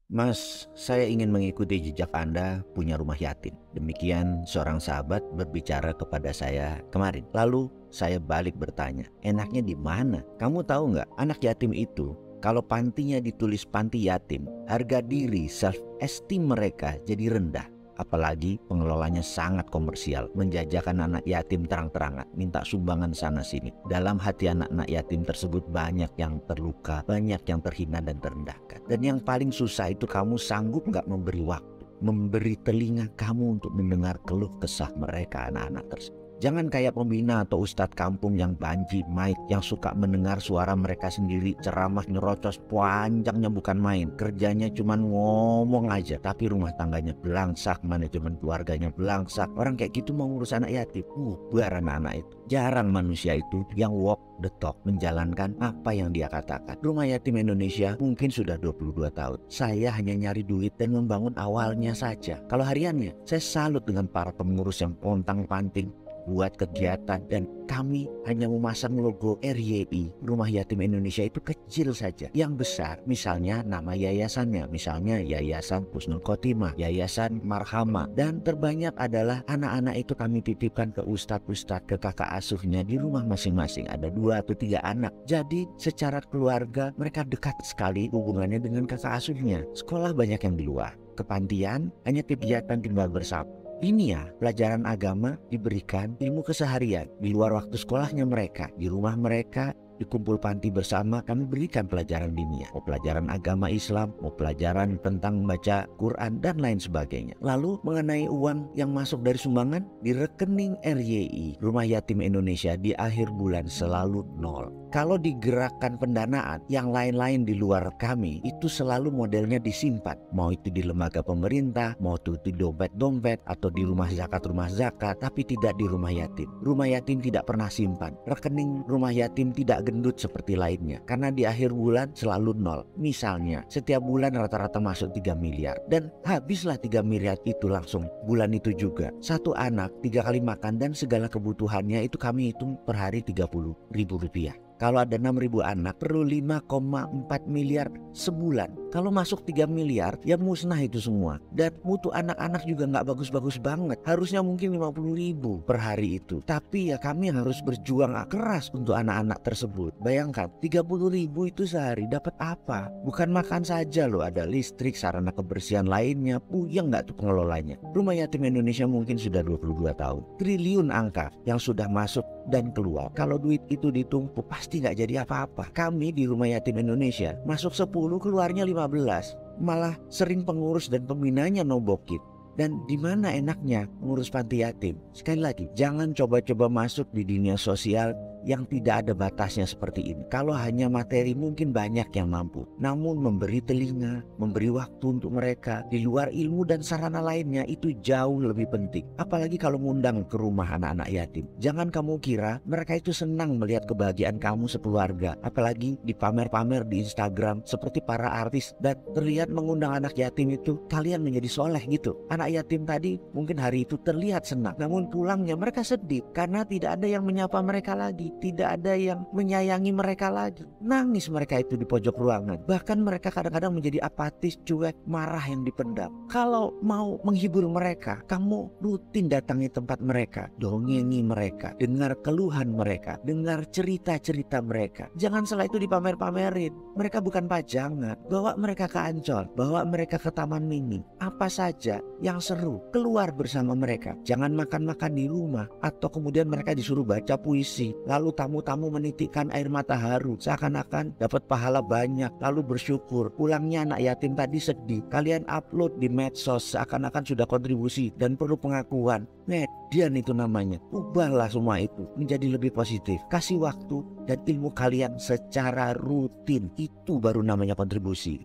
Mas, saya ingin mengikuti jejak Anda punya rumah yatim. Demikian seorang sahabat berbicara kepada saya kemarin. Lalu saya balik bertanya, enaknya di mana? Kamu tahu nggak, anak yatim itu kalau pantinya ditulis panti yatim, harga diri self esteem mereka jadi rendah. Apalagi pengelolanya sangat komersial, menjajakan anak yatim terang-terangan, minta sumbangan sana sini. Dalam hati anak-anak yatim tersebut banyak yang terluka, banyak yang terhina dan terendahkan. Dan yang paling susah itu kamu sanggup nggak memberi waktu, memberi telinga kamu untuk mendengar keluh kesah mereka anak-anak tersebut. Jangan kayak pembina atau ustadz kampung yang banci mic, yang suka mendengar suara mereka sendiri, ceramah nyerocos panjangnya bukan main. Kerjanya cuman ngomong aja, tapi rumah tangganya belangsak, manajemen keluarganya belangsak. Orang kayak gitu mau ngurus anak yatim, bubar anak-anak itu. Jarang manusia itu yang walk the talk, menjalankan apa yang dia katakan. Rumah Yatim Indonesia mungkin sudah 22 tahun. Saya hanya nyari duit dan membangun awalnya saja. Kalau hariannya, saya salut dengan para pengurus yang pontang-panting buat kegiatan, dan kami hanya memasang logo RYI, Rumah Yatim Indonesia itu kecil saja. Yang besar misalnya nama yayasannya, misalnya Yayasan Husnul Khotimah, Yayasan Marhama, dan terbanyak adalah anak-anak itu kami titipkan ke ustadz-ustadz, ke kakak asuhnya di rumah masing-masing. Ada 2 atau 3 anak. Jadi secara keluarga mereka dekat sekali hubungannya dengan kakak asuhnya. Sekolah banyak yang di luar. Kepantian hanya kegiatan tinggal bersama. Ini ya, pelajaran agama diberikan, ilmu keseharian di luar waktu sekolahnya mereka, di rumah mereka, di kumpul panti bersama kami berikan pelajaran diniyah, mau pelajaran agama Islam, mau pelajaran tentang membaca Quran dan lain sebagainya. Lalu mengenai uang yang masuk dari sumbangan, di rekening RYI, Rumah Yatim Indonesia, di akhir bulan selalu nol. Kalau digerakkan pendanaan yang lain-lain di luar kami, itu selalu modelnya disimpan. Mau itu di lembaga pemerintah, mau itu di dompet-dompet, atau di rumah zakat, tapi tidak di rumah yatim. Rumah yatim tidak pernah simpan. Rekening rumah yatim tidak gendut seperti lainnya, karena di akhir bulan selalu nol. Misalnya, setiap bulan rata-rata masuk 3 miliar. Dan habislah 3 miliar itu langsung bulan itu juga. Satu anak 3 kali makan dan segala kebutuhannya itu kami hitung per hari Rp30.000. Kalau ada 6.000 anak perlu 5,4 miliar sebulan. Kalau masuk 3 miliar ya musnah itu semua. Dan mutu anak-anak juga nggak bagus-bagus banget. Harusnya mungkin 50.000 per hari itu. Tapi ya kami harus berjuang keras untuk anak-anak tersebut. Bayangkan 30.000 itu sehari dapat apa? Bukan makan saja loh, ada listrik, sarana kebersihan lainnya. Puyeng nggak tuh pengelolanya. Rumah Yatim Indonesia mungkin sudah 22 tahun. Triliun angka yang sudah masuk dan keluar. Kalau duit itu ditumpuk pasti nggak jadi apa-apa. Kami di Rumah Yatim Indonesia masuk 10 keluarnya 15. Malah sering pengurus dan pembinanya nobokin. Dan di mana enaknya ngurus panti yatim? Sekali lagi, jangan coba-coba masuk di dunia sosial yang tidak ada batasnya seperti ini. Kalau hanya materi mungkin banyak yang mampu. Namun memberi telinga, memberi waktu untuk mereka di luar ilmu dan sarana lainnya itu jauh lebih penting. Apalagi kalau ngundang ke rumah anak-anak yatim. Jangan kamu kira mereka itu senang melihat kebahagiaan kamu sekeluarga. Apalagi dipamer-pamer di Instagram seperti para artis, dan terlihat mengundang anak yatim itu kalian menjadi soleh gitu. Anak yatim tadi mungkin hari itu terlihat senang, namun pulangnya mereka sedih karena tidak ada yang menyapa mereka lagi, tidak ada yang menyayangi mereka lagi. Nangis mereka itu di pojok ruangan. Bahkan mereka kadang-kadang menjadi apatis, cuek, marah yang dipendam. Kalau mau menghibur mereka, kamu rutin datangi tempat mereka, dongengi mereka, dengar keluhan mereka, dengar cerita-cerita mereka. Jangan setelah itu dipamer-pamerin. Mereka bukan pajangan. Bawa mereka ke Ancol, bawa mereka ke Taman Mini. Apa saja yang seru, keluar bersama mereka. Jangan makan-makan di rumah, atau kemudian mereka disuruh baca puisi, lalu tamu-tamu menitikkan air mata haru seakan-akan dapat pahala banyak, lalu bersyukur. Pulangnya anak yatim tadi sedih, kalian upload di medsos seakan-akan sudah kontribusi dan perlu pengakuan. Median itu namanya. Ubahlah semua itu menjadi lebih positif. Kasih waktu dan ilmu kalian secara rutin, itu baru namanya kontribusi.